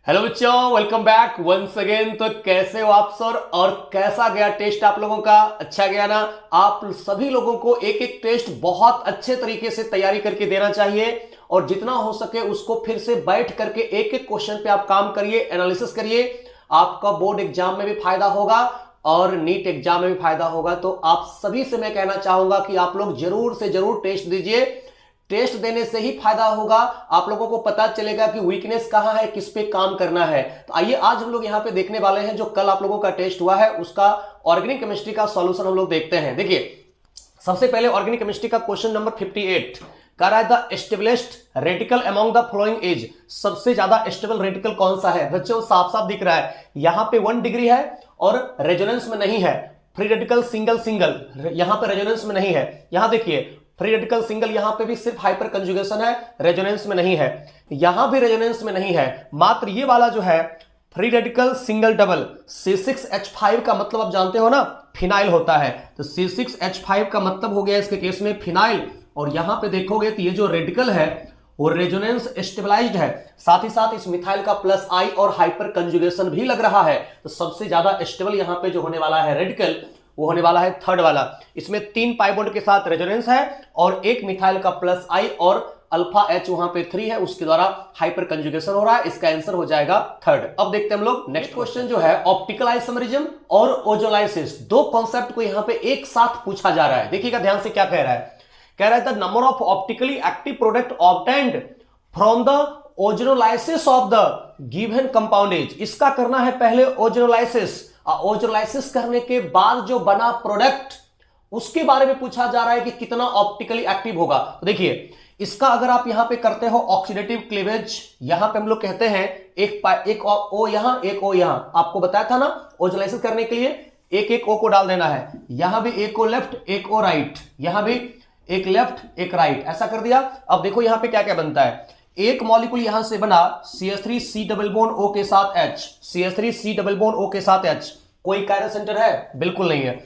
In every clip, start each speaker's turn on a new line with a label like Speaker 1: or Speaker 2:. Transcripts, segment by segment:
Speaker 1: Hello बच्चों, welcome back once again. तो कैसे हो आप सर, और कैसा गया टेस्ट आप लोगों का? अच्छा गया ना? आप सभी लोगों को एक एक टेस्ट बहुत अच्छे तरीके से तैयारी करके देना चाहिए और जितना हो सके उसको फिर से बैठ करके एक एक क्वेश्चन पे आप काम करिए, एनालिसिस करिए। आपका बोर्ड एग्जाम में भी फायदा होगा और नीट एग्जाम में भी फायदा होगा। तो आप सभी से मैं कहना चाहूंगा कि आप लोग जरूर से जरूर टेस्ट दीजिए। टेस्ट देने से ही फायदा होगा, आप लोगों को पता चलेगा कि वीकनेस कहां है, किस पे काम करना है। तो आइए आज हम लोग यहां पे देखने वाले हैं जो कल आप लोगों का टेस्ट हुआ है उसका ऑर्गेनिक केमिस्ट्री का सॉल्यूशन हम लोग देखते हैं। देखिए सबसे पहले ऑर्गेनिक केमिस्ट्री का क्वेश्चन नंबर 58 कह रहा है the established radical among the following as. सबसे ज्यादा स्टेबल रेडिकल कौन सा है? बच्चों साफ साफ दिख रहा है, यहां पे 1 डिग्री है और रेजोनेंस में नहीं है। फ्री रेडिकल सिंगल सिंगल यहां पे रेजोनेंस में नहीं है। यहां देखिए फ्री रेडिकल सिंगल, यहां पे भी सिर्फ हाइपर कंजुगेशन है, रेजोनेंस में नहीं है। यहां भी रेजोनेंस में नहीं है, मात्र ये वाला जो है free radical single double C6H5 का मतलब आप जानते हो ना, फिनाइल होता है। तो C6H5 का मतलब हो गया इसके केस में फिनाइल। और यहां पे देखोगे तो ये जो रेडिकल है वो रेजोनेंस स्टेबलाइज्ड है, साथ ही साथ इस मिथाइल का प्लस आई और हाइपर कंजुगेशन भी लग रहा है। तो सबसे ज्यादा स्टेबल यहां पे जो होने वाला है रेडिकल वो होने वाला है थर्ड वाला। इसमें 3 पाई बॉन्ड के साथ रेजोनेंस है और एक मिथाइल का प्लस आई और अल्फा एच वहां पे 3 है, उसके द्वारा हाइपर कंजुगेशन हो रहा है। इसका आंसर हो जाएगा थर्ड। अब देखते हैं हम लोग नेक्स्ट क्वेश्चन जो है ऑप्टिकल आइसोमेरिज्म और ओजोलाइसिस, दो कॉन्सेप्ट को यहां पे एक साथ पूछा जा रहा है। देखिएगा ध्यान से क्या कह रहा है। कह रहा है the number of optically active product obtained from the ozonolysis of the given compound is. इसका करना है पहले ओजोलाइसिस, ओजोलाइसिस करने के बाद जो बना प्रोडक्ट उसके बारे में पूछा जा रहा है कि कितना ऑप्टिकली एक्टिव होगा। तो देखिए इसका अगर आप यहां पे करते हो ऑक्सीडेटिव क्लीवेज, यहां पे हम लोग कहते हैं एक ओ यहां एक ओ यहां, आपको बताया था ना ओजोलाइसिस करने के लिए एक एक ओ को डाल देना है। यहां भी एक ओ लेफ्ट एक ओ राइट, यहां भी एक लेफ्ट एक राइट, ऐसा कर दिया। अब देखो यहां पे क्या क्या बनता है। एक मॉलिक्यूल यहां से बना CH3C डबल बॉन्ड O के साथ H, CH3C double bond O के साथ H। कोई कायरल सेंटर है? बिल्कुल नहीं है।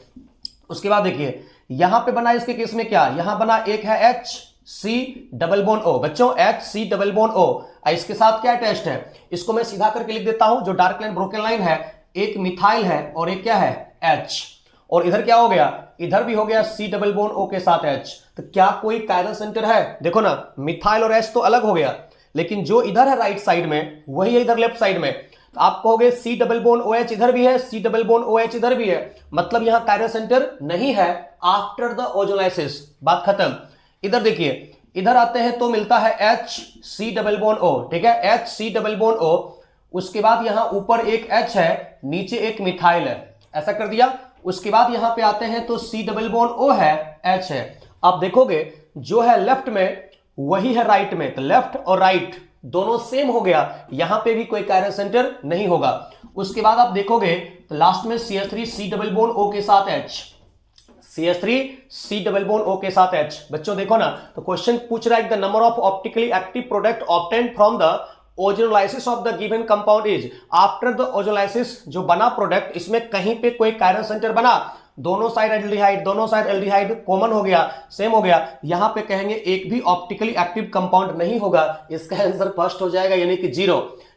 Speaker 1: उसके बाद देखिए यहां पे बना इसके केस में क्या, यहां बना एक है HC डबल बॉन्ड O। बच्चों HC डबल बॉन्ड O, इसके साथ क्या टेस्ट है, इसको मैं सीधा करके लिख देता हूं। जो डार्क लाइन ब्रोकन लाइन है एक मिथाइल है और एक क्या है H, और इधर क्या हो गया, इधर भी हो गया C डबल बॉन्ड O के साथ H। तो क्या कोई कायरल सेंटर है? देखो ना मिथाइल और H तो अलग हो गया, लेकिन जो इधर है राइट साइड में वही है इधर लेफ्ट साइड में। तो आप कहोगे C डबल बॉन्ड OH इधर भी है, C डबल बॉन्ड OH इधर भी है, मतलब यहां कायरल सेंटर नहीं है आफ्टर द ओजोलाइसिस। बात खत्म। इधर देखिए इधर आते हैं तो मिलता है HC डबल बॉन्ड O, ठीक है HC डबल बॉन्ड O। उसके बाद यहां ऊपर एक H है, नीचे एक मिथाइल है, ऐसा कर दिया। उसके बाद यहां पे आते हैं तो C डबल बॉन्ड O है H है। आप देखोगे जो है लेफ्ट में वही है राइट में, तो लेफ्ट और राइट दोनों सेम हो गया, यहां पे भी कोई कायरल सेंटर नहीं होगा। उसके बाद आप देखोगे तो लास्ट में CH3C डबल बॉन्ड O के साथ H, CH3C double bond O के साथ H। बच्चों देखो ना, तो क्वेश्चन पूछ रहा है the number of optically active product obtained from the ozonolysis of the given compound is. After the ozonolysis जो बना प्रोडक्ट, इसमें कहीं पे कोई कायरल सेंटर बना, दोनों साइड एल्डिहाइड, दोनों साइड एल्डिहाइड कॉमन हो गया, सेम हो गया, यहां पे कहेंगे एक भी ऑप्टिकली एक्टिव कंपाउंड नहीं होगा। इसका आंसर फर्स्ट हो जाएगा, यानी कि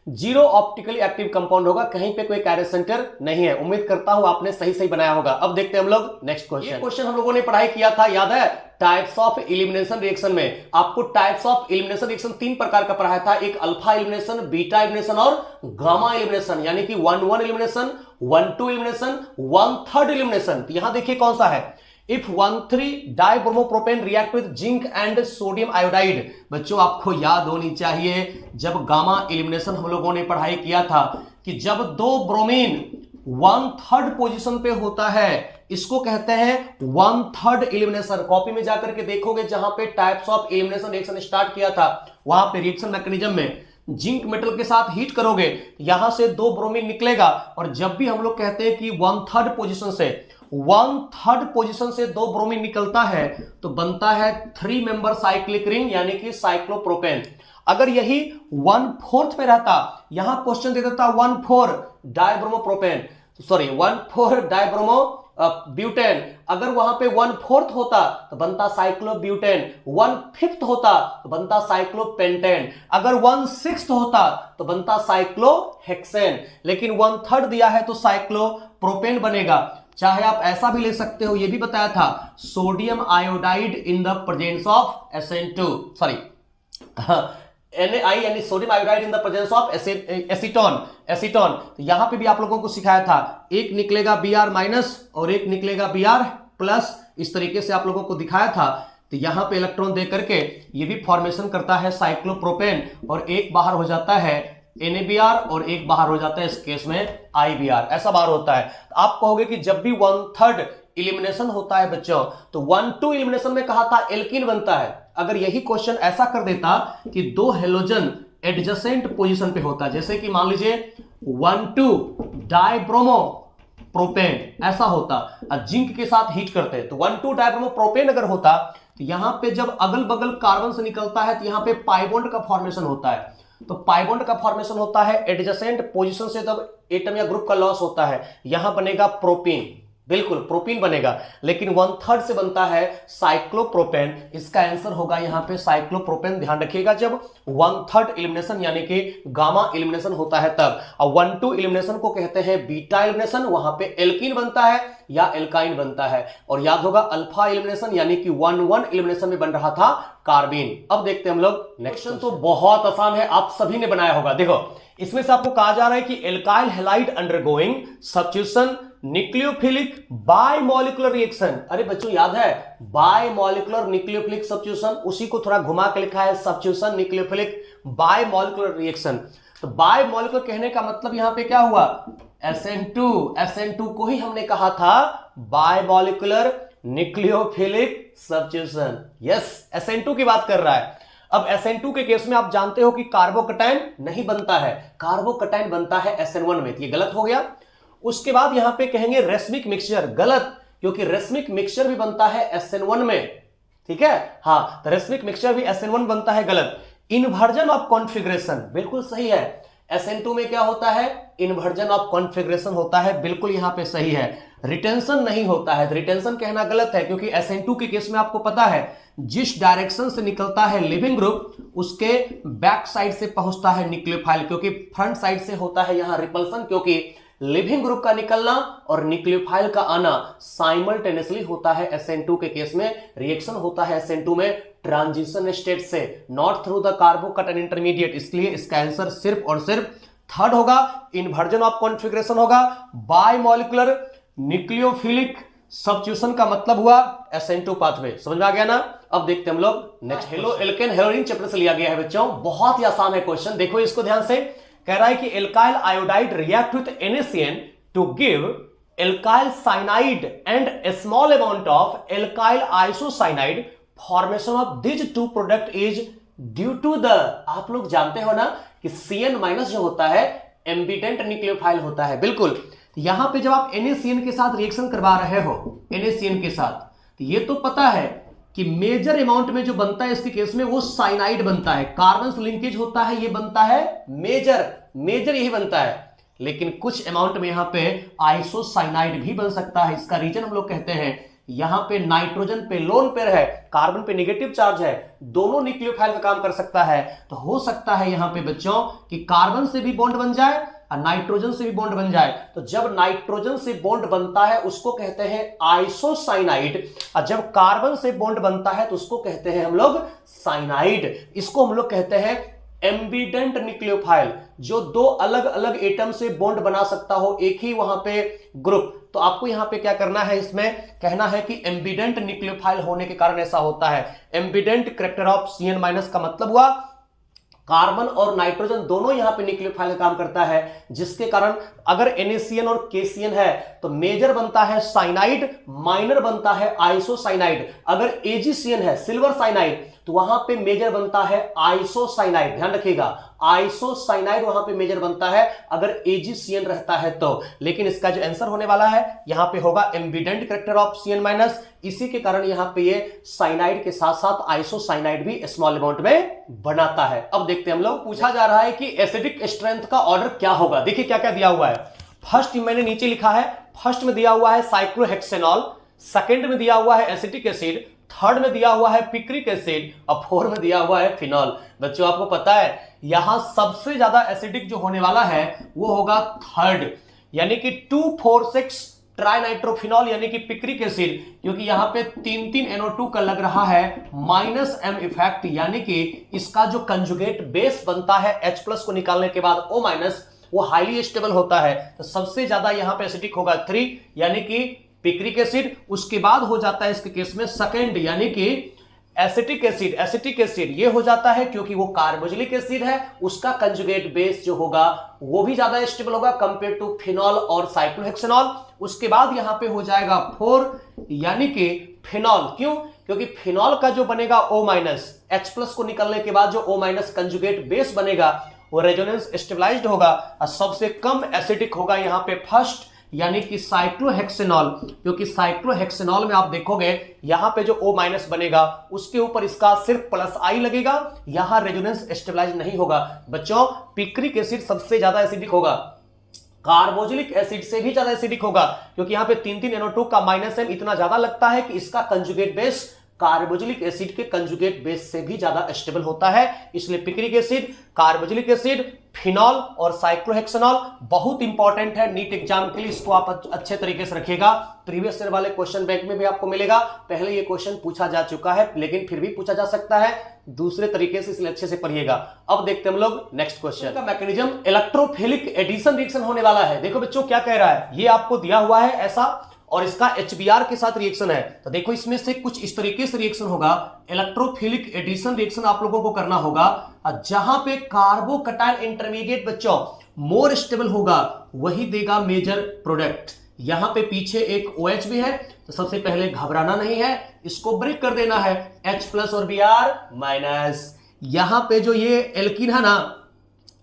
Speaker 1: जीरो ऑप्टिकली एक्टिव कंपाउंड होगा, कहीं पे कोई कायरल सेंटर नहीं है। उम्मीद करता हूं आपने सही सही बनाया होगा। अब देखते हैं हम लोग नेक्स्ट क्वेश्चन। क्वेश्चन हम लोगों ने पढ़ाई किया था, याद है, टाइप्स ऑफ एलिमिनेशन रिएक्शन में। आपको टाइप्स ऑफ एलिमिनेशन रिएक्शन 3 प्रकार का पढ़ाया था, एक अल्फा एलिमिनेशन, बीटा एलिमिनेशन और गामा एलिमिनेशन, यानी कि 1-1 एलिमिनेशन, 1-2 एलिमिनेशन, 1/3 एलिमिनेशन। तो यहां देखिए कौन सा है, If 1,3-dibromopropane react with zinc and sodium iodide। बच्चों आपको याद होनी चाहिए जब गामा एलिमिनेशन हम लोगों ने पढ़ाई किया था कि जब 2 ब्रोमीन 1/3 पोजीशन पे होता है, इसको कहते हैं 1/3 एलिमिनेशन। कॉपी में जाकर के देखोगे जहां पे types of elimination reaction start किया था, वहां पे रिएक्शन मैकेनिज्म में जिंक मेटल के साथ हीट करोगे, यहां से 2 ब्रोमीन निकलेगा, और जब भी हम लोग कहते हैं कि 1/3 पोजीशन से 2 ब्रोमीन निकलता है तो बनता है 3 मेंबर साइक्लिक रिंग, यानी कि साइक्लोप्रोपेन। अगर यही 1/4 पे रहता, यहां क्वेश्चन दे देता 1,4 डाइब्रोमोप्रोपेन, सॉरी 1,4 डाइब्रोमो ब्यूटेन, अगर वहां पे 1/4 होता तो बनता साइक्लोब्यूटेन, 1/5 होता तो बनता साइक्लोपेंटेन, अगर 1/6 होता तो बनता साइक्लोहेक्सेन, लेकिन 1/3 दिया है तो साइक्लोप्रोपेन बनेगा। चाहे आप ऐसा भी ले सकते हो, ये भी बताया था, sodium iodide in the presence of SN2, sorry NaI यानी sodium iodide in the presence of acetone. तो यहां पे भी आप लोगों को सिखाया था, एक निकलेगा Br- और एक निकलेगा Br+, इस तरीके से आप लोगों को दिखाया था। तो यहां पे इलेक्ट्रॉन दे करके ये भी फॉर्मेशन करता है साइक्लोप्रोपेन, और एक बाहर हो जाता है NaBr और एक बाहर हो जाता है इस केस में IBr, ऐसा बाहर होता है। तो आप कहोगे कि जब भी 1/3 इलिमिनेशन होता है बच्चों, तो 1-2 इलिमिनेशन में कहा था एल्कीन बनता है। अगर यही क्वेश्चन ऐसा कर देता कि 2 हेलोजन एडजेसेंट पोजीशन पे होता, जैसे कि मान लीजिए 1,2 डाइब्रोमो प्रोपेन ऐसा होता, जिंक के साथ हीट करते हैं, तो 1,2 डाइब्रोमो प्रोपेन अगर होता तो यहां पे जब अगल बगल कार्बन से निकलता है तो यहां पे पाई बॉन्ड का फॉर्मेशन होता है। तो पाई बॉन्ड का फॉर्मेशन होता है एडजेसेंट पोजीशन से, तब एटम या ग्रुप का लॉस होता है, यहां बनेगा प्रोपीन, बिल्कुल प्रोपीन बनेगा, लेकिन 1/3 से बनता है साइक्लोप्रोपेन। इसका आंसर होगा यहां पे साइक्लोप्रोपेन। ध्यान रखिएगा, जब 1/3 इलिमिनेशन यानी कि गामा इलिमिनेशन होता है तब। और 1-2 इलिमिनेशन को कहते हैं बीटा इलिमिनेशन, वहां पे एल्कीन बनता है या एल्काइन बनता है। और याद होगा अल्फा इलिमिनेशन यानी कि 1-1 इलिमिनेशन में बन रहा था कार्बीन। अब देखते हैं हम लोग नेक्स्ट क्वेश्चन, तो बहुत आसान है, आप सभी ने बनाया होगा। देखो इसमें से आपको कहा जा रहा है कि alkyl halide undergoing substitution nucleophilic bimolecular reaction. अरे बच्चों याद है बायमॉलिक्यूलर न्यूक्लियोफिलिक सब्स्टिट्यूशन, उसी को थोड़ा घुमा के लिखा है सब्स्टिट्यूशन न्यूक्लियोफिलिक बायमॉलिक्यूलर रिएक्शन। तो बायमॉलिक्यूलर कहने का मतलब यहां पे क्या हुआ, SN2 को ही हमने कहा था bimolecular nucleophilic substitution. Yes, SN2 की बात कर रहा है। अब SN2 के केस में आप जानते हो कि कार्बोकटाइन नहीं बनता है, कार्बोकटाइन बनता है SN1 में, ये गलत हो गया। उसके बाद यहां पे कहेंगे रेसमिक मिक्सचर, गलत, क्योंकि रेसमिक मिक्सचर भी बनता है SN1 में, ठीक है, हां, तो रेसमिक मिक्सचर भी SN1 बनता है, गलत। इन्वर्जन ऑफ कॉन्फ़िगरेशन, बिल्कुल सही है। SN2 में क्या होता है, इन्वर्जन ऑफ कॉन्फ़िगरेशन होता है, बिल्कुल यहां पे सही है। रिटेंशन नहीं होता है, रिटेंशन कहना गलत है, क्योंकि SN2 के केस में आपको पता है जिस डायरेक्शन से निकलता है लिविंग ग्रुप उसके बैक साइड से पहुंचता है न्यूक्लियोफाइल, क्योंकि फ्रंट साइड से होता है यहां रिपल्सन, क्योंकि लिविंग ग्रुप का निकलना और न्यूक्लियोफाइल का आना साइमल्टेनियसली होता है। SN2 के केस में रिएक्शन होता है SN2 में ट्रांजिशन स्टेट से, नॉट थ्रू द कार्बोकटाइन इंटरमीडिएट, इसलिए इसका आंसर सिर्फ और सिर्फ थर्ड होगा, इन्वर्जन ऑफ कॉन्फ़िगरेशन होगा। बायमॉलिक्यूलर न्यूक्लियोफिलिक सब्स्टिट्यूशन का मतलब हुआ SN2 पाथवे, समझ में आ गया ना। अब देखते हैं हम लोग नेक्स्ट, हेलो एल्केन हेलोरिन चैप्टर से लिया गया है बच्चों, बहुत ही आसान है क्वेश्चन, देखो इसको ध्यान से। कह रहा है कि alkyl iodide react with NaCN to give alkyl cyanide and a small amount of alkyl isocyanide, formation of this two product is due to the, आप लोग जानते हो ना कि CN- जो होता है एम्बिडेंट न्यूक्लियोफाइल होता है, बिल्कुल। यहां पे जब आप NaCN के साथ रिएक्शन करवा रहे हो, NaCN के साथ, तो ये तो पता है कि मेजर अमाउंट में जो बनता है इसके केस में वो साइनाइड बनता है, कार्बन से लिंकेज होता है, ये बनता है मेजर यही बनता है। लेकिन कुछ अमाउंट में यहां पे आइसोसाइनाइड भी बन सकता है। इसका रीजन हम लोग कहते हैं यहां पे नाइट्रोजन पे लोन पेयर है, कार्बन पे नेगेटिव चार्ज है, दोनों न्यूक्लियोफाइल का काम कर सकता है। तो हो सकता है यहां पे बच्चों कि कार्बन से भी बॉन्ड बन जाए और नाइट्रोजन से भी बॉन्ड बन जाए। तो जब नाइट्रोजन से बॉन्ड बनता है उसको कहते हैं आइसोसाइनाइड, और जब कार्बन से बॉन्ड बनता है तो उसको कहते हैं हम लोग साइनाइड। इसको हम लोग कहते हैं एम्बिडेंट न्यूक्लियोफाइल, जो दो अलग अलग एटम से बॉन्ड बना सकता हो एक ही वहां पे ग्रुप। तो आपको यहां पे क्या करना है, इसमें कहना है कि एम्बिडेंट न्यूक्लियोफाइल होने के कारण ऐसा होता है। एम्बिडेंट कैरेक्टर ऑफ CN- का मतलब हुआ कार्बन और नाइट्रोजन दोनों यहां पे न्यूक्लियोफाइल का काम करता है, जिसके कारण अगर NaCN और KCN है तो मेजर बनता है साइनाइड, माइनर बनता है आइसोसाइनाइड। अगर AgCN है सिल्वर साइनाइड तो वहां पे मेजर बनता है आइसोसाइनाइड, ध्यान रखिएगा आइसोसाइनाइड वहां पे मेजर बनता है अगर AgCN रहता है तो। लेकिन इसका जो आंसर होने वाला है यहां पे होगा एम्बिडेंट कैरेक्टर ऑफ CN-, इसी के कारण यहां पे ये साइनाइड के साथ साथ आइसोसाइनाइड भी स्मॉल अमाउंट में बनाता है। अब देखते हैं हम लोग, पूछा जा रहा है कि एसिडिक स्ट्रेंथ का ऑर्डर क्या होगा। देखिए क्या क्या दिया हुआ है। फर्स्ट मैंने नीचे लिखा है फर्स्ट में दिया हुआ है साइक्लोहेक्सेनॉल, सेकंड में दिया हुआ है एसिटिक एसिड, थर्ड में दिया हुआ है पिक्रिक एसिड और फोर्थ में दिया हुआ है फिनॉल। बच्चों आपको पता है यहां सबसे ज्यादा एसिडिक जो होने वाला है वो होगा थर्ड, यानी कि 2,4,6 ट्राइनाइट्रोफिनॉल यानी कि पिक्रिक एसिड, क्योंकि यहां पे 3,3 NO2 का लग रहा है -M इफेक्ट, यानी कि इसका जो कंजुगेट बेस बनता है H+ को निकालने के बाद O- वो हाईली स्टेबल होता है। तो सबसे ज्यादा यहां पे एसिडिक होगा 3 यानी कि पिक्रिक एसिड, उसके बाद हो जाता है इसके केस में सेकंड यानी कि एसिटिक एसिड। एसिटिक एसिड ये हो जाता है क्योंकि वो कार्बोक्सिलिक एसिड है, उसका कंजुगेट बेस जो होगा वो भी ज्यादा स्टेबल होगा कंपेयर टू फिनॉल और साइक्लोहेक्सेनॉल। उसके बाद यहां पे हो जाएगा 4 यानी कि फिनॉल। क्यों? क्योंकि फिनॉल का जो बनेगा O- H+ को निकलने के बाद जो O- कंजुगेट बेस बनेगा वो रेजोनेंस स्टेबलाइज्ड होगा और सबसे कम एसिडिक होगा यहां पे फर्स्ट यानी कि साइक्लोहेक्सेनॉल, क्योंकि साइक्लोहेक्सेनॉल में आप देखोगे यहां पे जो O- बनेगा उसके ऊपर इसका सिर्फ +I लगेगा, यहां रेजोनेंस स्टेबलाइज नहीं होगा। बच्चों पिक्रिक एसिड सबसे ज्यादा एसिडिक होगा, कार्बोक्सिलिक एसिड से भी ज्यादा एसिडिक होगा, क्योंकि यहां पे 3,3 NO2 का -M इतना ज्यादा लगता है कि इसका कंजुगेट बेस कार्बोक्सिलिक एसिड के कंजुगेट बेस से भी ज्यादा स्टेबल होता है। इसलिए picric acid, carboxylic acid, phenol और साइक्लोहेक्सेनॉल बहुत इंपॉर्टेंट है नीट एग्जाम के लिए, इसको आप अच्छे तरीके से रखिएगा। प्रीवियस ईयर वाले क्वेश्चन बैंक में भी आपको मिलेगा, पहले ये क्वेश्चन पूछा जा चुका है लेकिन फिर भी पूछा जा सकता है दूसरे तरीके से, इसलिए अच्छे से पढ़िएगा। अब देखते हैं हम लोग नेक्स्ट क्वेश्चन का मैकेनिज्म। इलेक्ट्रोफिलिक एडिशन रिएक्शन होने वाला है। देखो बच्चों क्या कह रहा है, ये आपको दिया हुआ है ऐसा और इसका HBr के साथ रिएक्शन है, तो देखो इसमें से कुछ इस तरीके से रिएक्शन होगा। इलेक्ट्रोफिलिक एडिशन रिएक्शन आप लोगों को करना होगा, जहां पे कार्बोकटायन इंटरमीडिएट बच्चों मोर स्टेबल होगा वही देगा मेजर प्रोडक्ट। यहां पे पीछे एक OH भी है, तो सबसे पहले घबराना नहीं है, इसको ब्रेक कर देना है H+ और Br-। यहां पे जो ये एल्कीन है ना,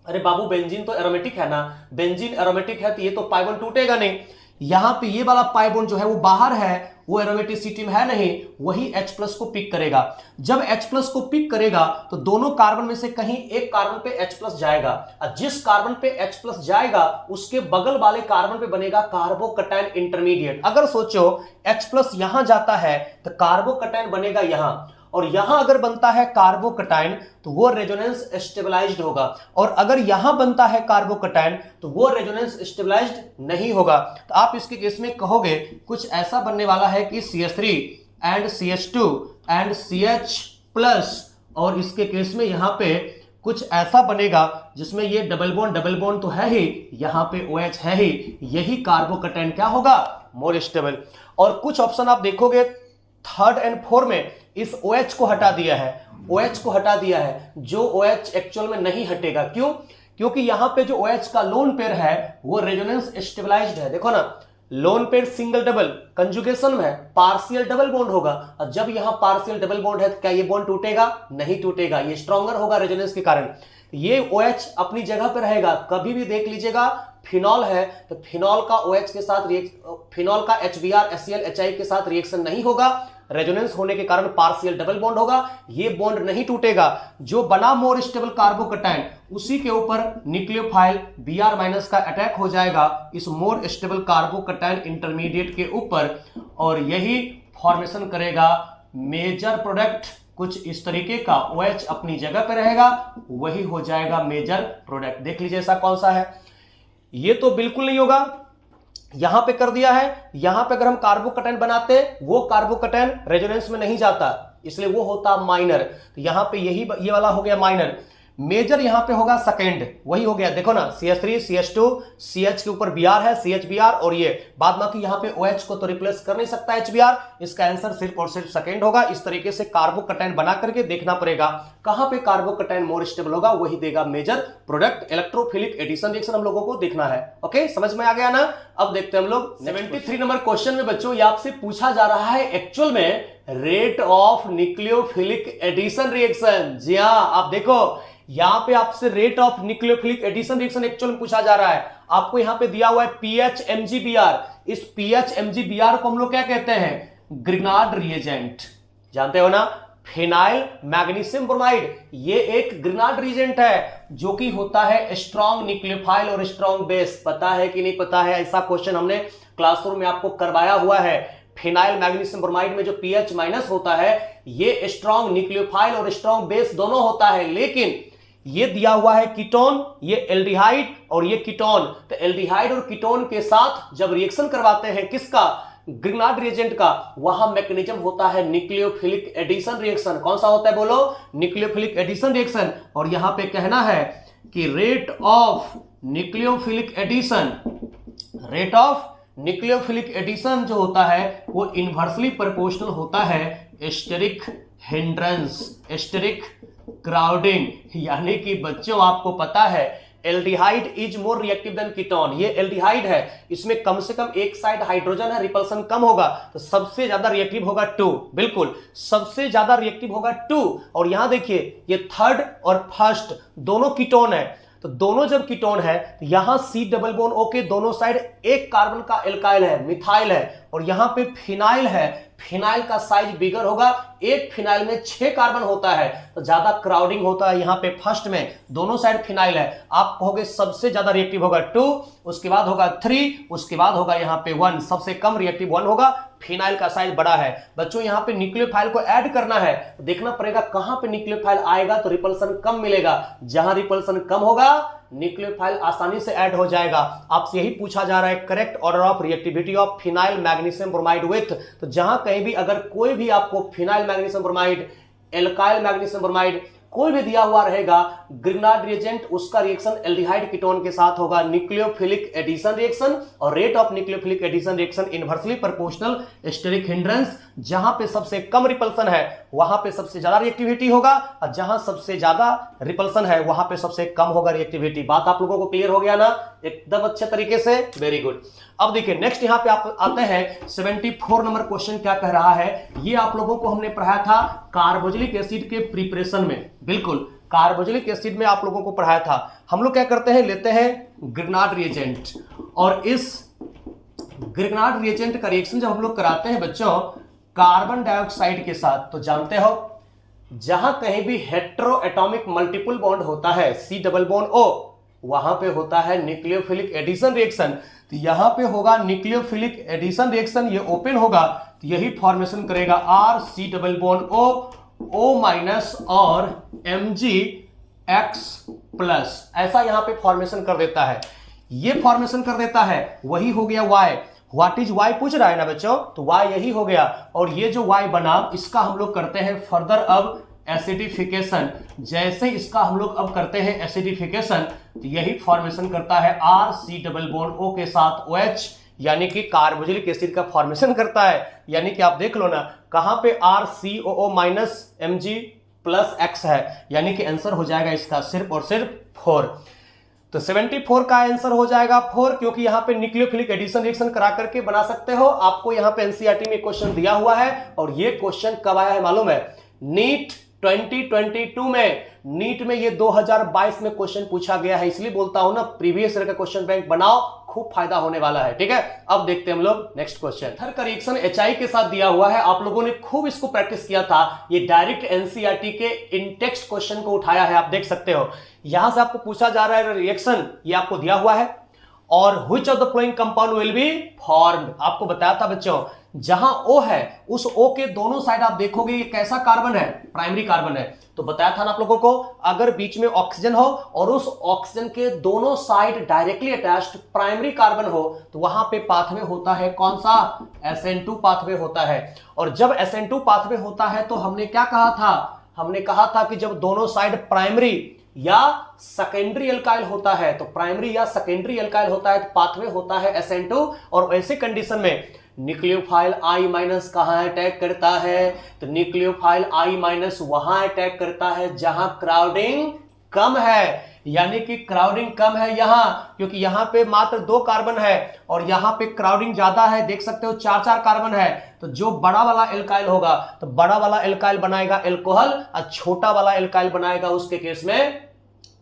Speaker 1: अरे बाबू बेंजीन तो एरोमेटिक है ना, बेंजीन एरोमेटिक है तो ये तो पाई बॉन्ड टूटेगा नहीं। यहां पे ये वाला पाई बॉन्ड जो है वो बाहर है, वो एरोमेटिसिटी में है नहीं, वही H+ को पिक करेगा। जब H+ को पिक करेगा तो दोनों कार्बन में से कहीं एक कार्बन पे H+ जाएगा और जिस कार्बन पे H+ जाएगा उसके बगल वाले कार्बन पे बनेगा कार्बोकटायन इंटरमीडिएट। अगर सोचो H+ यहां जाता है तो कार्बोकटायन बनेगा यहां, और यहां अगर बनता है कार्बोकटायन तो वो रेजोनेंस स्टेबलाइज्ड होगा, और अगर यहां बनता है कार्बोकटायन तो वो रेजोनेंस स्टेबलाइज्ड नहीं होगा। तो आप इसके केस में कहोगे कुछ ऐसा बनने वाला है कि CH3 and CH2 and CH+, और इसके केस में यहां पे कुछ ऐसा बनेगा जिसमें ये डबल बॉन्ड तो है ही, यहां पे OH है ही, यही कार्बोकटायन क्या होगा, मोर स्टेबल। और कुछ ऑप्शन आप देखोगे 3rd and 4 में इस OH को हटा दिया है, OH को हटा दिया है, जो OH एक्चुअल में नहीं हटेगा। क्यों? क्योंकि यहां पे जो OH का लोन पेयर है वो रेजोनेंस स्टेबलाइज्ड है। देखो ना, lone pair single double conjugation में है, पार्शियल डबल बॉन्ड होगा, और जब यहां पार्शियल डबल बॉन्ड है तो क्या ये बॉन्ड टूटेगा? नहीं टूटेगा, ये स्ट्रॉन्गर होगा रेजोनेंस के कारण। ये OH अपनी जगह पर रहेगा। कभी भी देख लीजिएगा फिनॉल है तो फिनॉल का OH के साथ फिनॉल का HBr-HCl-HI के साथ रिएक्शन नहीं होगा, रेजोनेंस होने के कारण पार्शियल डबल बॉन्ड होगा, ये बॉन्ड नहीं टूटेगा। जो बना मोर स्टेबल कार्बोकटायन उसी के ऊपर न्यूक्लियोफाइल Br- का अटैक हो जाएगा इस मोर स्टेबल कार्बोकटायन इंटरमीडिएट के ऊपर, और यही फॉर्मेशन करेगा मेजर प्रोडक्ट। कुछ इस तरीके का OH अपनी जगह पर रहेगा, वही हो जाएगा मेजर प्रोडक्ट। देख लीजिए ऐसा कौन सा है, ये तो बिल्कुल नहीं होगा, यहां पे कर दिया है। यहां पे अगर हम कार्बोकटायन बनाते वो कार्बोकटायन रेजोनेंस में नहीं जाता, इसलिए वो होता माइनर। तो यहां पे यही ये वाला हो गया माइनर। मेजर यहां पे होगा सेकंड, वही हो गया। देखो ना CH3 CH2 CH के ऊपर Br है, CHBr, और ये बाद बाकी यहां पे OH को तो रिप्लेस कर नहीं सकता HBr, इसका आंसर सिर्फ और सिर्फ सेकंड होगा। इस तरीके से कार्बोकटायन बना करके देखना पड़ेगा कहां पे कार्बोकटायन मोर स्टेबल होगा, वही देगा major product. Electrophilic addition reaction हम लोगों को देखना है। ओके, समझ में आ गया ना। अब देखते हैं हम लोग 73 नंबर क्वेश्चन में बच्चों, ये आपसे पूछा जा रहा है एक्चुअल में rate of nucleophilic addition reaction. जी हां, आप देखो यहां पे आपसे rate of nucleophilic addition reaction actual में पूछा जा रहा है। आपको यहां पे दिया हुआ है PH-MgBr। इस PH-MgBr को हम लोग क्या कहते हैं? ग्रिग्नार्ड रिएजेंट, जानते हो ना, फिनाइल मैग्नीशियम ब्रोमाइड ये एक ग्रिनार्ड रिएजेंट है जो कि होता है स्ट्रॉन्ग न्यूक्लियोफाइल और स्ट्रॉन्ग बेस। पता है कि नहीं पता है? ऐसा क्वेश्चन हमने क्लासरूम में आपको करवाया हुआ है। फिनाइल मैग्नीशियम ब्रोमाइड में जो पीएच माइनस होता है ये स्ट्रॉन्ग न्यूक्लियोफाइल और स्ट्रॉन्ग बेस दोनों होता है, लेकिन ये दिया हुआ है कीटोन, ये एल्डिहाइड और ये कीटोन। तो एल्डिहाइड और कीटोन के साथ जब रिएक्शन करवाते हैं किसका? ग्रिनार्ड रिएजेंट का, वहां मैकेनिज्म होता है न्यूक्लियोफिलिक एडिशन रिएक्शन। कौन सा होता है बोलो? Nucleophilic addition reaction. और यहां पे कहना है कि रेट ऑफ न्यूक्लियोफिलिक एडिशन जो होता है वो इनवर्सली प्रोपोर्शनल होता है स्टेरिक हिंड्रेंस, स्टेरिक क्राउडिंग। यानी कि बच्चों आपको पता है aldehyde is more reactive than ketone. ये एल्डिहाइड है, इसमें कम से कम एक साइड हाइड्रोजन है, रिपल्सन कम होगा, तो सबसे ज्यादा रिएक्टिव होगा 2। बिल्कुल सबसे ज्यादा रिएक्टिव होगा 2। और यहां देखिए ये थर्ड और फर्स्ट दोनों कीटोन है, तो दोनों जब कीटोन है तो यहां C डबल बॉन्ड O के दोनों साइड एक कार्बन का एल्काइल है, मिथाइल है, और यहां पे फिनाइल है। फिनाइल का साइज बिगर होगा, एक फिनाइल में 6 कार्बन होता है, तो ज्यादा क्राउडिंग होता है। यहां पे फर्स्ट में दोनों साइड फिनाइल है, आप कहोगे सबसे ज्यादा रिएक्टिव होगा 2, उसके बाद होगा 3, उसके बाद होगा यहां पे 1, सबसे कम रिएक्टिव 1 होगा। फिनाइल का साइज बड़ा है। बच्चों यहां पे न्यूक्लियोफाइल को ऐड करना है, तो देखना पड़ेगा कहां पे न्यूक्लियोफाइल आएगा तो रिपल्सन कम मिलेगा। जहां रिपल्सन कम होगा न्यूक्लियोफाइल आसानी से ऐड हो जाएगा। आपसे यही पूछा जा रहा है correct order of reactivity of phenyl magnesium bromide with. तो जहां कहीं भी अगर कोई भी आपको phenyl magnesium bromide, alkyl magnesium bromide कोई भी दिया हुआ रहेगा ग्रिनार्ड रिएजेंट, उसका रिएक्शन एल्डिहाइड कीटोन के साथ होगा न्यूक्लियोफिलिक एडिशन रिएक्शन। और rate of nucleophilic addition reaction inversely proportional steric hindrance. जहां पे सबसे कम रिपल्सन है वहां पे सबसे ज्यादा रिएक्टिविटी होगा, और जहां सबसे ज्यादा रिपल्सन है वहां पे सबसे कम होगा रिएक्टिविटी। बात आप लोगों को क्लियर हो गया ना एकदम अच्छे तरीके से? Very good. अब देखिए नेक्स्ट यहां पे आप आते हैं 74 नंबर क्वेश्चन क्या कह रहा है। ये आप लोगों को हमने पढ़ाया था कार्बोक्सिलिक एसिड के प्रिपरेशन में। बिल्कुल कार्बोक्सिलिक एसिड में आप लोगों को पढ़ाया था। हम लोग क्या करते हैं, लेते हैं ग्रिनार्ड रिएजेंट, और इस ग्रिनार्ड रिएजेंट का रिएक्शन जब हम लोग कराते हैं बच्चों कार्बन डाइऑक्साइड के साथ, तो जानते हो जहां कहीं भी हेटेरो एटॉमिक मल्टीपल बॉन्ड होता है C डबल बॉन्ड O, वहां पे होता है न्यूक्लियोफिलिक एडिशन रिएक्शन। तो यहां पे होगा न्यूक्लियोफिलिक एडिशन रिएक्शन, ये ओपन होगा तो यही फॉर्मेशन करेगा RC double bond O minus और MgX+, ऐसा यहां पे फॉर्मेशन कर देता है। ये फॉर्मेशन कर देता है, वही हो गया Y। व्हाट इज Y पूछ रहा है ना बच्चों, तो Y यही हो गया। और ये जो Y बना इसका हम लोग करते हैं फर्दर अब एसिडिफिकेशन। जैसे इसका हम लोग अब करते हैं एसिडिफिकेशन, तो यही फॉर्मेशन करता है RC डबल बॉन्ड O के साथ OH, यानी कि कार्बोक्सिलिक एसिड का फॉर्मेशन करता है। यानी कि आप देख लो ना कहां पे RCOO माइनस Mg+X है, यानी कि आंसर हो जाएगा इसका सिर्फ और सिर्फ 4। तो 74 का आंसर हो जाएगा 4, क्योंकि यहां पे न्यूक्लियोफिलिक एडिशन रिएक्शन करा करके बना सकते हो। आपको यहां पे एनसीईआरटी में क्वेश्चन दिया हुआ है, और ये क्वेश्चन कब आया है मालूम है? नीट 2022 में। नीट में ये 2022 में क्वेश्चन पूछा गया है, इसलिए बोलता हूं ना प्रीवियस ईयर का क्वेश्चन बैंक बनाओ, खूब फायदा होने वाला है। ठीक है, अब देखते हैं हम लोग नेक्स्ट क्वेश्चन। थर्ड का रिएक्शन HI के साथ दिया हुआ है, आप लोगों ने खूब इसको प्रैक्टिस किया था। ये डायरेक्ट एनसीईआरटी के इन टेक्स्ट क्वेश्चन को उठाया है, आप देख सकते हो। यहां से आपको पूछा जा रहा है रिएक्शन, ये आपको दिया हुआ है, और which of the following compound will be formed. आपको बताया था बच्चों जहां O है उस O के दोनों साइड आप देखोगे ये कैसा कार्बन है, प्राइमरी कार्बन है। तो बताया था ना आप लोगों को अगर बीच में ऑक्सीजन हो और उस ऑक्सीजन के दोनों side directly attached primary carbon हो, तो वहां पे पाथवे होता है कौन सा? SN2 पाथवे होता है। और जब SN2 पाथवे होता है तो हमने क्या कहा था? हमने कहा था कि जब दोनों साइड प्राइमरी या सेकेंडरी एल्काइल होता है, तो प्राइमरी या सेकेंडरी एल्काइल होता है तो पाथवे होता है SN2। और ऐसे कंडीशन में न्यूक्लियोफाइल I- कहां अटैक करता है? तो न्यूक्लियोफाइल I- वहां अटैक करता है जहां क्राउडिंग कम है। यानी कि क्राउडिंग कम है यहां, क्योंकि यहां पे मात्र 2 कार्बन है और यहां पे क्राउडिंग ज्यादा है, देख सकते हो 4 कार्बन है। तो जो बड़ा वाला एल्काइल होगा तो बड़ा वाला एल्काइल बनाएगा एल्कोहल, और छोटा वाला एल्काइल बनाएगा उसके केस में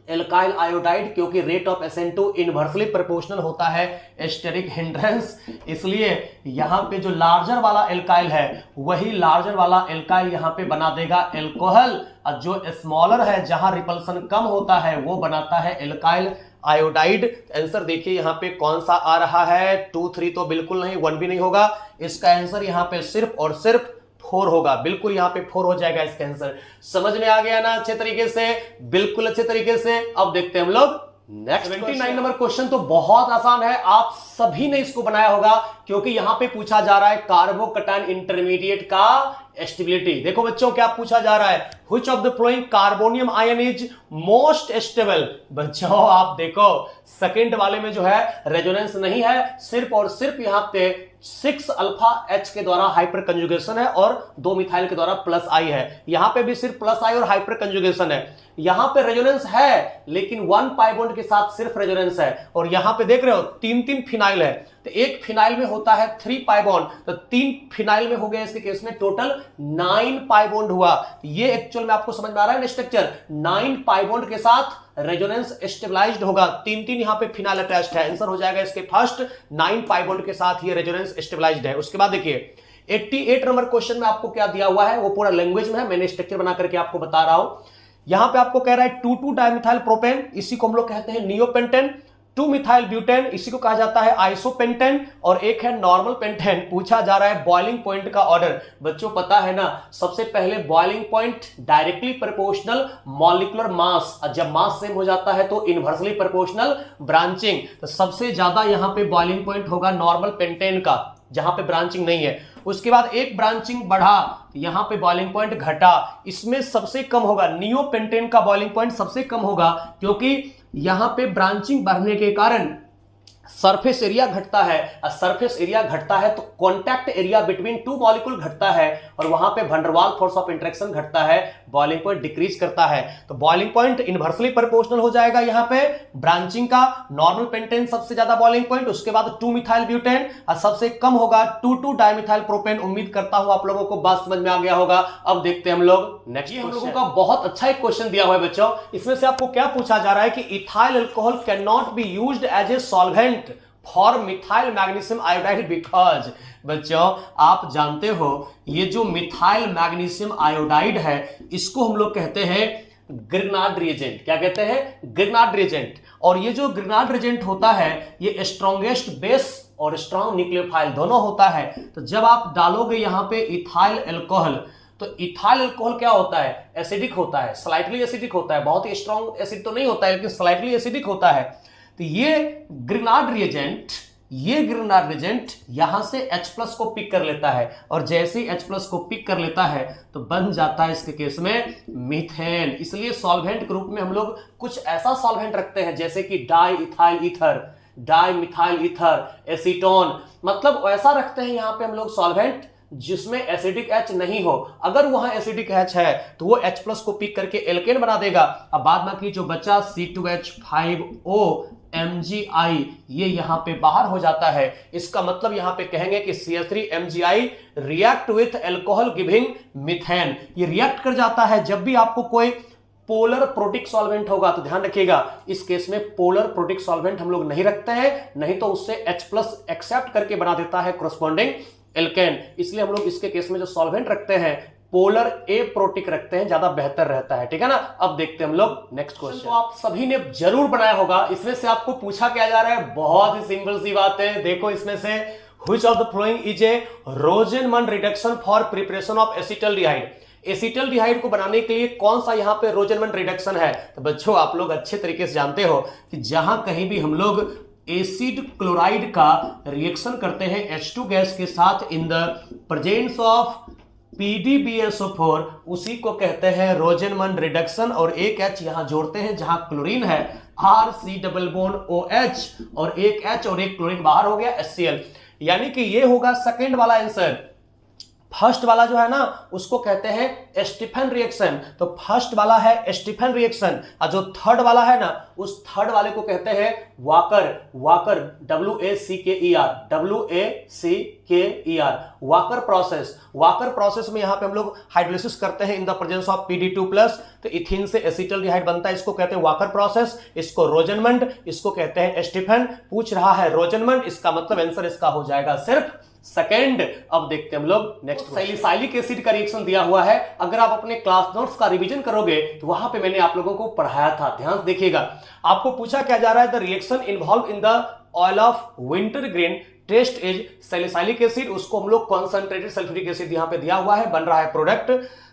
Speaker 1: एल्काइल आयोडाइड, क्योंकि rate of SN2 inversely proportional होता है एस्टेरिक हिंड्रेंस, इसलिए यहां पे जो लार्जर वाला एल्काइल है वही लार्जर वाला एल्काइल यहां पे बना देगा एल्कोहल, और जो स्मॉलर है जहां रिपल्सन कम होता है वो बनाता है एल्काइल आयोडाइड। आंसर देखिए यहां पे कौन सा आ रहा है, 2 3 तो बिल्कुल नहीं, 1 भी नहीं होगा, इसका आंसर यहां पे सिर्फ और सिर्फ 4 होगा, बिल्कुल यहां पे 4 हो जाएगा इसका आंसर। समझ में आ गया ना अच्छे तरीके से, बिल्कुल अच्छे तरीके से। अब देखते हैं हम लोग नेक्स्ट 79 नंबर क्वेश्चन। तो बहुत आसान है, आप सभी ने इसको बनाया होगा, क्योंकि यहां पे पूछा जा रहा है कार्बोकैटायन इंटरमीडिएट का स्टेबिलिटी। देखो बच्चों क्या पूछा जा रहा है, which of the flowing carbonium ion is most stable. बच्चों आप देखो सेकंड वाले में जो है रेजोनेंस नहीं है, सिर्फ और सिर्फ यहां पे 6 अल्फा H के द्वारा हाइपर कंजुगेशन है और 2 मिथाइल के द्वारा प्लस आई है। यहां पे भी सिर्फ प्लस आई और हाइपर कंजुगेशन है। यहां पे रेजोनेंस है लेकिन 1 पाई बॉन्ड के साथ सिर्फ रेजोनेंस है, और यहां पे देख रहे हो 3 फिनाइल है, तो एक फिनाइल में होता है 3 पाई बॉन्ड, तो 3 फिनाइल में हो गया इसके केस में टोटल 9 पाई बॉन्ड हुआ। ये एक्चुअल में आपको समझ में आ रहा है स्ट्रक्चर, 9 पाई बॉन्ड के साथ रेजोनेंस स्टेबलाइज्ड होगा, 3 यहां पे फिनाइल अटैच्ड है, आंसर हो जाएगा इसके फर्स्ट, 9 पाई बॉन्ड के साथ ये रेजोनेंस स्टेबलाइज्ड है। उसके बाद देखिए 88 नंबर क्वेश्चन में आपको क्या दिया हुआ है, वो पूरा लैंग्वेज में है, मैंने स्ट्रक्चर बना करके आपको बता रहा हूं। यहां पे आपको कह रहा है 2,2 डाइमिथाइल प्रोपेन, इसी को हम लोग कहते हैं नियोपेंटेन, 2 मिथाइल ब्यूटेन, इसी को कहा जाता है आइसोपेंटेन, और एक है नॉर्मल पेंटेन। पूछा जा रहा है बॉइलिंग पॉइंट का ऑर्डर। बच्चों पता है ना, सबसे पहले boiling point directly proportional molecular mass, जब मास सेम हो जाता है तो इनवर्सली प्रोपोर्शनल ब्रांचिंग। तो सबसे ज्यादा यहां पे बॉइलिंग पॉइंट होगा नॉर्मल पेंटेन का, जहां पे ब्रांचिंग नहीं है। उसके बाद एक ब्रांचिंग बढ़ा, यहां पे बॉइलिंग पॉइंट घटा, इसमें सबसे कम होगा नियोपेंटेन का बॉइलिंग पॉइंट सबसे कम होगा, क्योंकि यहां पे ब्रांचिंग बढ़ने के कारण सरफेस एरिया घटता है, और सरफेस एरिया घटता है तो कांटेक्ट एरिया बिटवीन 2 मॉलिक्यूल घटता है, और वहां पे van der Waals force of interaction घटता है, बॉइलिंग पॉइंट डिक्रीज करता है। तो बॉइलिंग पॉइंट इनवर्सली प्रोपोर्शनल हो जाएगा यहां पे ब्रांचिंग का, नॉर्मल पेंटेन सबसे ज्यादा बॉइलिंग पॉइंट, उसके बाद 2 मिथाइल ब्यूटेन, और सबसे कम होगा 2,2 डाइमिथाइल प्रोपेन। उम्मीद करता हूं आप लोगों को बात समझ में आ गया होगा। अब देखते हैं हम लोग नेक्स्ट। हम लोगों का बहुत अच्छा एक क्वेश्चन दिया हुआ है बच्चों, इसमें से आपको क्या पूछा जा रहा है कि ethyl alcohol can not be used as a solvent for methyl magnesium iodide because. बच्चों आप जानते हो ये जो मिथाइल मैग्नीशियम आयोडाइड है इसको हम लोग कहते हैं ग्रिग्नार्ड रिएजेंट। क्या कहते हैं? Grignard reagent. और ये जो ग्रिग्नार्ड रिएजेंट होता है ये स्ट्रॉन्गेस्ट बेस और स्ट्रॉन्ग न्यूक्लियोफाइल दोनों होता है। तो जब आप डालोगे यहां पे इथाइल अल्कोहल, तो इथाइल अल्कोहल क्या होता है? एसिडिक होता है, स्लाइटली एसिडिक होता है, बहुत ही स्ट्रॉन्ग एसिड तो नहीं होता है लेकिन स्लाइटली एसिडिक होता है। तो ये ग्रिग्नार्ड रिएजेंट यहां से H+ को पिक कर लेता है, और जैसे ही H+ को पिक कर लेता है तो बन जाता है इसके केस में मीथेन। इसलिए सॉल्वेंट के रूप में हम लोग कुछ ऐसा सॉल्वेंट रखते हैं जैसे कि di ethyl ether, di methyl ether, acetone, मतलब ऐसा रखते हैं यहां पे हम लोग सॉल्वेंट जिसमें एसिडिक H नहीं हो। अगर वहां एसिडिक H है तो वो H+ को पिक करके एल्केन बना देगा। अब बाद में की जो बचा C2H5O MgI, ये यहां पे बाहर हो जाता है। इसका मतलब यहां पे कहेंगे कि CH3 MgI react with alcohol giving methane. ये रिएक्ट कर जाता है जब भी आपको कोई पोलर प्रोटिक सॉल्वेंट होगा। तो ध्यान रखिएगा इस केस में पोलर प्रोटिक सॉल्वेंट हम लोग नहीं रखते हैं, नहीं तो उससे H+ एक्सेप्ट करके बना देता है कोरस्पॉन्डिंग एल्केन। इसलिए हम लोग इसके केस में जो सॉल्वेंट रखते हैं पोलर ए प्रोटिक रखते हैं, ज्यादा बेहतर रहता है। ठीक है ना। अब देखते हैं हम लोग नेक्स्ट क्वेश्चन। तो आप सभी ने जरूर बनाया होगा, इसमें से आपको पूछा क्या जा रहा है, बहुत ही सिंपल सी बात है। देखो इसमें से which of the following is a Rosenmund reduction for preparation of acetaldehyde. Acetaldehyde को बनाने के लिए कौन सा यहां पे रोजेनमन रिडक्शन है? तो बच्चों आप लोग अच्छे तरीके से जानते हो कि जहां कहीं भी हम लोग एसिड क्लोराइड का रिएक्शन करते हैं H2 गैस के साथ in the presence of PDBSO4, उसी को कहते हैं रोजेनमन रिडक्शन। और एक H यहां जोड़ते हैं जहां क्लोरीन है, RC डबल बॉन्ड OH, और एक H और एक क्लोरीन बाहर हो गया HCl, यानी कि ये होगा सेकंड वाला आंसर। फर्स्ट वाला जो है ना उसको कहते हैं स्टीफन रिएक्शन, तो फर्स्ट वाला है स्टीफन रिएक्शन, और जो थर्ड वाला है ना उस थर्ड वाले को कहते हैं walker, walker WACKER walker process. Walker process में यहां पे हम लोग हाइड्रोलिसिस करते हैं in the presence of PD2+, तो इथिन से एसिटल्डिहाइड बनता है, इसको कहते हैं वाकर प्रोसेस। इसको रोजनमंड, इसको कहते हैं स्टीफन। पूछ रहा है रोजनमंड, इसका मतलब आंसर इसका हो जाएगा सिर्फ सेकेंड। अब देखते हैं हम लोग नेक्स्ट। सैलिसाइलिक एसिड का रिएक्शन दिया हुआ है, अगर आप अपने क्लास नोट्स का रिवीजन करोगे तो वहां पे मैंने आप लोगों को पढ़ाया था, ध्यान से देखिएगा। आपको पूछा क्या जा रहा है, the reaction involved in the oil of wintergreen test is salicylic acid, उसको हम लोग कॉन्सेंट्रेटेड सल्फ्यूरिक एसिड यहां पे दिया हुआ है, बन रहा है product.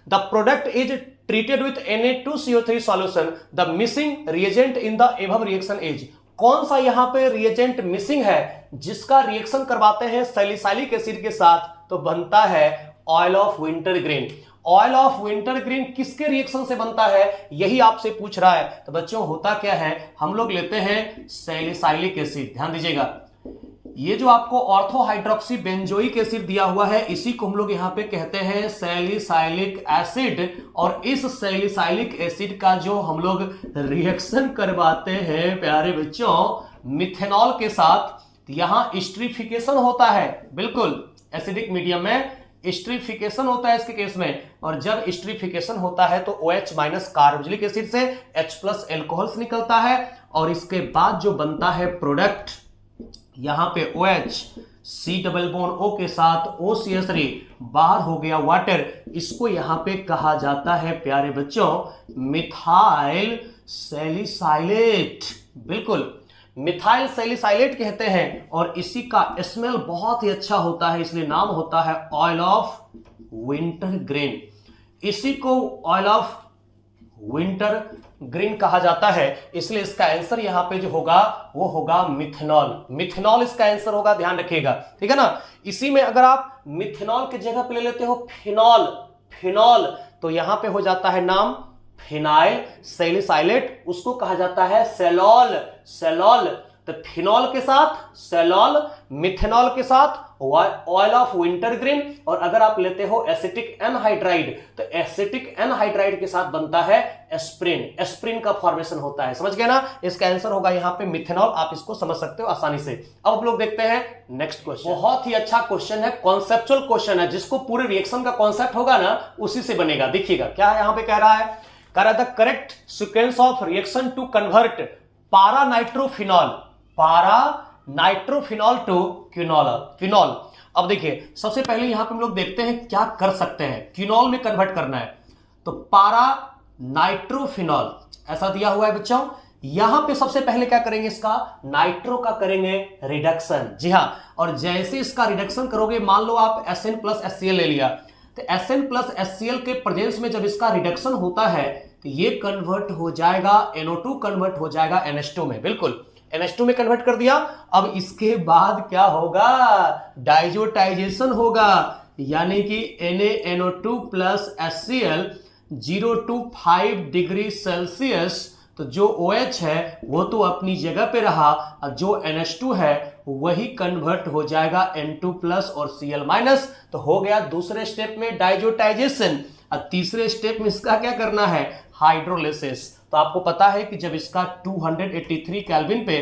Speaker 1: The product is treated with Na2CO3 solution, the missing reagent in the above reaction is, कौन सा यहां पे रिएजेंट मिसिंग है जिसका रिएक्शन करवाते हैं सैलिसाइलिक एसिड के साथ, तो बनता है ऑयल ऑफ विंटरग्रेन। ऑयल ऑफ विंटरग्रेन किसके रिएक्शन से बनता है, यही आपसे पूछ रहा है। तो बच्चों होता क्या है, हम लोग लेते हैं सैलिसाइलिक एसिड, ध्यान दीजिएगा, ये जो आपको ऑर्थो हाइड्रोक्सी बेंजोइक एसिड दिया हुआ है इसी को हम लोग यहां पे कहते हैं सैलिसाइलिक एसिड, और इस सैलिसाइलिक एसिड का जो हम लोग रिएक्शन करवाते हैं प्यारे बच्चों मिथेनॉल के साथ, यहां स्ट्रीफिकेशन होता है, बिल्कुल एसिडिक मीडियम में स्ट्रीफिकेशन होता है इसके केस में, और जब स्ट्रीफिकेशन होता है तो OH माइनस कार्बोक्सिलिक एसिड से H+ एल्कोहल निकलता है, और इसके बाद जो बनता है प्रोडक्ट यहां पे OH C double bond O के साथ OCH3 बाहर हो गया वाटर, इसको यहां पे कहा जाता है प्यारे बच्चों मिथाइल सैलिसाइलेट, बिल्कुल मिथाइल सैलिसाइलेट कहते हैं, और इसी का स्मेल बहुत ही अच्छा होता है, इसलिए नाम होता है ऑयल ऑफ विंटरग्रेन। इसी को ऑयल ऑफ विंटरग्रेन कहा जाता है, इसलिए इसका आंसर यहां पे जो होगा वो होगा मिथेनॉल। मिथेनॉल इसका आंसर होगा, ध्यान रखिएगा, ठीक है ना। इसी में अगर आप मिथेनॉल की जगह पे ले लेते हो फिनॉल, फिनॉल तो यहां पे हो जाता है नाम फिनाइल सैलिसाइलेट, उसको कहा जाता है सेलॉल, सेलॉल। तो फिनॉल के साथ सेलॉल, मिथेनॉल के साथ ऑयल ऑफ विंटरग्रेन, और अगर आप लेते हो एसिटिक एनहाइड्राइड तो एसिटिक एनहाइड्राइड के साथ बनता है एस्प्रिन, एस्प्रिन का फॉर्मेशन होता है, समझ गए ना। इसका आंसर होगा यहां पे मिथेनॉल, आप इसको समझ सकते हो आसानी से। अब आप लोग देखते हैं नेक्स्ट क्वेश्चन, बहुत ही अच्छा क्वेश्चन है, कॉन्सेप्चुअल क्वेश्चन है, जिसको पूरे रिएक्शन का कॉन्सेप्ट होगा ना उसी से बनेगा। देखिएगा क्या है, यहां पे कह रहा है the correct sequence of reaction to convert para nitrophenol, para nitrophenol to quinol, quinol. अब देखिए सबसे पहले यहां पे हम लोग देखते हैं क्या कर सकते हैं, क्विनॉल में कन्वर्ट करना है, तो पारा नाइट्रोफिनॉल ऐसा दिया हुआ है बच्चों। यहां पे सबसे पहले क्या करेंगे, इसका नाइट्रो का करेंगे रिडक्शन, जी हां, और जैसे इसका रिडक्शन करोगे, मान लो आप SN+HCl ले लिया, तो SN+HCl के प्रेजेंस में जब इसका रिडक्शन होता है तो ये कन्वर्ट हो जाएगा NO2 कन्वर्ट हो जाएगा NH2 में, बिल्कुल NH2 में कन्वर्ट कर दिया। अब इसके बाद क्या होगा, डाइजोटाइजेशन होगा, यानी कि NaNO2+HCl 0 to 5 डिग्री सेल्सियस, तो जो OH है वो तो अपनी जगह पे रहा, और जो NH2 है वही कन्वर्ट हो जाएगा N2+ और Cl-, तो हो गया दूसरे स्टेप में डाइजोटाइजेशन। और तीसरे स्टेप में इसका क्या करना है, हाइड्रोलिसिस। तो आपको पता है कि जब इसका 283 केल्विन पे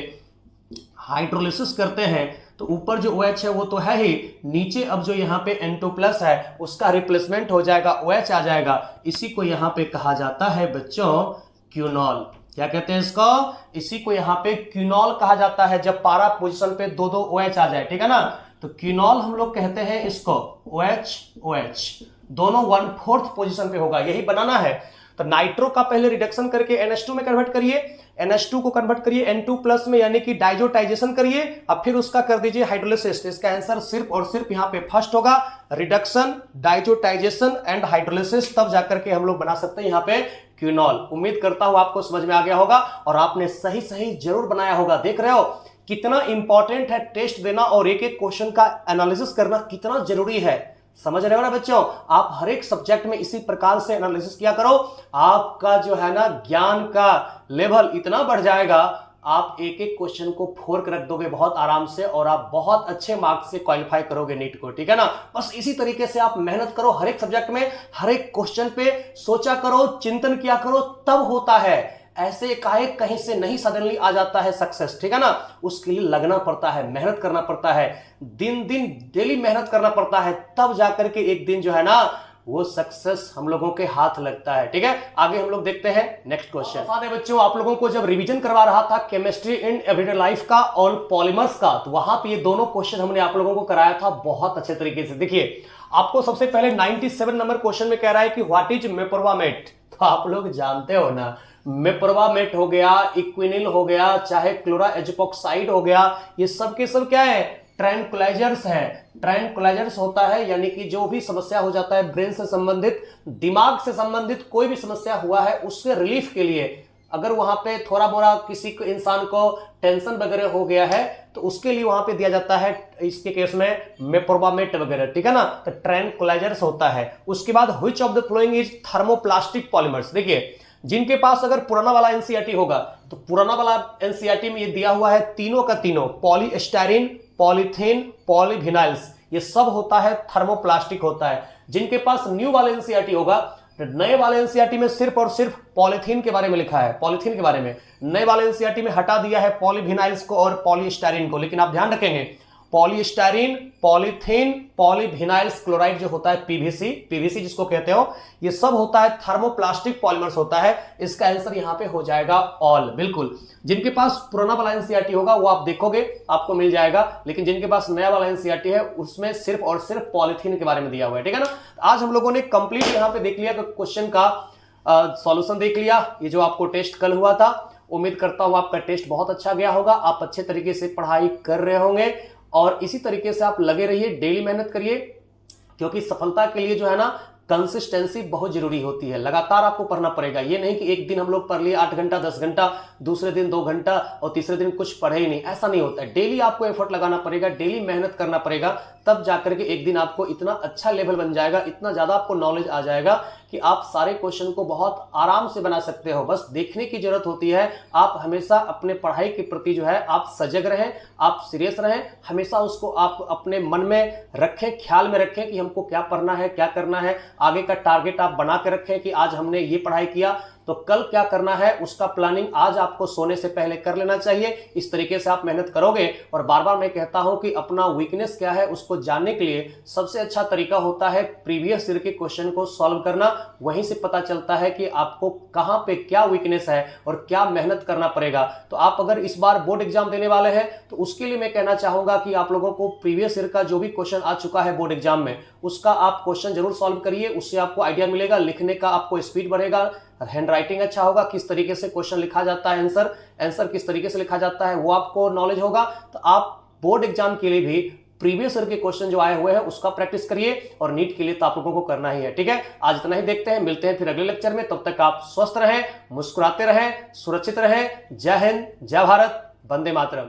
Speaker 1: हाइड्रोलिसिस करते हैं तो ऊपर जो OH है वो तो है ही, नीचे अब जो यहाँ पे N2+ है उसका रिप्लेसमेंट हो जाएगा, OH आ जाएगा, इसी को यहाँ पे कहा जाता है बच्चों क्विनॉल। क्या कहते हैं इसको, इसी को यहाँ पे क्विनॉल कहा जाता है, जब पारा पोजीशन पे दो OH आ जाए, ठीक है ना, तो क्विनॉल हम लोग कहते हैं इसको। OH OH दोनों 1/4 पोजीशन पे होगा, यही बनाना है। तो नाइट्रो का पहले रिडक्शन करके NH2 में कन्वर्ट करिए, NH2 को कन्वर्ट करिए N2+ में, यानी कि डाइजोटाइजेशन करिए, अब फिर उसका कर दीजिए हाइड्रोलिसिस। इसका आंसर सिर्फ और सिर्फ यहाँ पे फर्स्ट होगा, रिडक्शन, डाइजोटाइजेशन एंड हाइड्रोलिसिस, तब जाकर के हम लोग बना सकते हैं यहाँ पे क्विनॉल। उम्मीद करता हूं आपको समझ में आ गया होगा और आपने सही सही जरूर बनाया होगा। देख रहे हो कितना इंपॉर्टेंट है टेस्ट देना और एक एक क्वेश्चन का एनालिसिस करना कितना जरूरी है, समझ रहे हो ना बच्चों। आप हर एक सब्जेक्ट में इसी प्रकार से एनालिसिस किया करो, आपका जो है ना ज्ञान का लेवल इतना बढ़ जाएगा, आप एक एक क्वेश्चन को फोड़ के रख दोगे बहुत आराम से और आप बहुत अच्छे मार्क्स से क्वालिफाई करोगे नीट को, ठीक है ना। बस इसी तरीके से आप मेहनत करो हर एक सब्जेक्ट में, हर एक क्वेश्चन पे सोचा करो, चिंतन किया करो, तब होता है। ऐसे एकाएक कहीं से नहीं सडनली आ जाता है सक्सेस, ठीक है ना। उसके लिए लगना पड़ता है, मेहनत करना पड़ता है, दिन दिन डेली मेहनत करना पड़ता है, तब जाकर के एक दिन जो है ना वो सक्सेस हम लोगों के हाथ लगता है, ठीक है। आगे हम लोग देखते हैं नेक्स्ट क्वेश्चन। बच्चों, आप लोगों को जब रिवीजन करवा रहा था केमिस्ट्री इन एवरीडे लाइफ का और पॉलीमर्स का, तो वहां पे ये दोनों क्वेश्चन हमने आप लोगों को कराया था बहुत अच्छे तरीके से। देखिए, आपको सबसे पहले 97 नंबर क्वेश्चन में कह रहा है कि व्हाट इज मेपरवामेट। तो आप लोग जानते हो ना, मेपरवामेट हो गया, इक्विनिल हो गया, चाहे क्लोरा एजिपोक्साइड हो गया, ये सब के सब क्या है, ट्रैंक्विलाइजर्स है। ट्रैंक्विलाइजर्स होता है यानी कि जो भी समस्या हो जाता है ब्रेन से संबंधित, दिमाग से संबंधित कोई भी समस्या हुआ है उससे रिलीफ के लिए, अगर वहां पे थोड़ा बोरा किसी को इंसान को टेंशन वगैरह हो गया है तो उसके लिए वहां पे दिया जाता है, इसके केस में मेपरवामेट वगैरह, ठीक है ना। तो ट्रैंक्विलाइजर्स होता है। उसके बाद which of the following is thermoplastic polymers. देखिए, जिनके पास अगर पुराना वाला एनसीईआरटी होगा तो पुराना वाला एनसीईआरटी में ये दिया हुआ है तीनों का तीनों, पॉलीस्टाइरीन, पॉलीथीन, पॉलीविनाइल्स, ये सब होता है थर्मोप्लास्टिक होता है। जिनके पास न्यू वाला एनसीईआरटी होगा, नए वाले एनसीईआरटी में सिर्फ और सिर्फ पॉलीथीन के बारे में लिखा है, पॉलीथीन के बारे में। नए वाले एनसीईआरटी में हटा दिया है पॉलीविनाइल्स को और पॉलीस्टाइरीन को, लेकिन आप ध्यान रखेंगे पॉलीस्टाइरीन, पॉलीथीन, पॉलीविनाइल्स क्लोराइड जो होता है पीवीसी, पीवीसी जिसको कहते हो, ये सब होता है थर्मोप्लास्टिक पॉलीमर्स होता है। इसका आंसर यहां पे हो जाएगा ऑल, बिल्कुल। जिनके पास पुराना वाला एनसीईआरटी होगा वो आप देखोगे आपको मिल जाएगा, लेकिन जिनके पास नया वाला एनसीईआरटी है उसमें सिर्फ और सिर्फ पॉलीथीन के बारे में दिया हुआ है, ठीक है ना। आज हम लोगों ने कंप्लीट यहां पे देख लिया क्वेश्चन का सॉल्यूशन देख लिया। ये जो आपको टेस्ट कल हुआ था, उम्मीद करता हूं आपका टेस्ट बहुत अच्छा गया होगा, आप अच्छे तरीके से पढ़ाई कर रहे होंगे और इसी तरीके से आप लगे रहिए, डेली मेहनत करिए, क्योंकि सफलता के लिए जो है ना कंसिस्टेंसी बहुत जरूरी होती है। लगातार आपको पढ़ना पड़ेगा। ये नहीं कि एक दिन हम लोग पढ़ लिए 8 घंटा 10 घंटा, दूसरे दिन 2 घंटा और तीसरे दिन कुछ पढ़े ही नहीं, ऐसा नहीं होता है। डेली आपको एफर्ट लगाना पड़ेगा, डेली मेहनत करना पड़ेगा, तब जाकर के एक दिन आपको इतना अच्छा लेवल बन जाएगा, इतना ज्यादा आपको नॉलेज आ जाएगा कि आप सारे क्वेश्चन को बहुत आराम से बना सकते हो। बस देखने की जरूरत होती है। आप हमेशा अपने पढ़ाई के प्रति जो है आप सजग रहें, आप सीरियस रहें, हमेशा उसको आप अपने मन में रखें, ख्याल में रखें कि हमको क्या पढ़ना है, क्या करना है। आगे का टारगेट आप बना के रखें कि आज हमने ये पढ़ाई किया तो कल क्या करना है, उसका प्लानिंग आज आपको सोने से पहले कर लेना चाहिए। इस तरीके से आप मेहनत करोगे। और बार बार मैं कहता हूं कि अपना वीकनेस क्या है उसको जानने के लिए सबसे अच्छा तरीका होता है प्रीवियस ईयर के क्वेश्चन को सॉल्व करना। वहीं से पता चलता है कि आपको कहां पे क्या वीकनेस है और क्या मेहनत करना पड़ेगा। तो आप अगर इस बार बोर्ड एग्जाम देने वाले हैं तो उसके लिए मैं कहना चाहूंगा कि आप लोगों को प्रीवियस ईयर का जो भी क्वेश्चन आ चुका है बोर्ड एग्जाम में, उसका आप क्वेश्चन जरूर सॉल्व करिए। उससे आपको आइडिया मिलेगा, लिखने का आपको स्पीड बढ़ेगा, हैंड राइटिंग अच्छा होगा, किस तरीके से क्वेश्चन लिखा जाता है, आंसर किस तरीके से लिखा जाता है वो आपको नॉलेज होगा। तो आप बोर्ड एग्जाम के लिए भी प्रीवियस ईयर के क्वेश्चन जो आए हुए हैं उसका प्रैक्टिस करिए, और नीट के लिए तो आप लोगों को करना ही है, ठीक है। आज इतना ही देखते हैं, मिलते हैं फिर अगले लेक्चर में। तब तक आप स्वस्थ रहें, मुस्कुराते रहें, सुरक्षित रहें। जय हिंद, जय भारत, वंदे मातरम।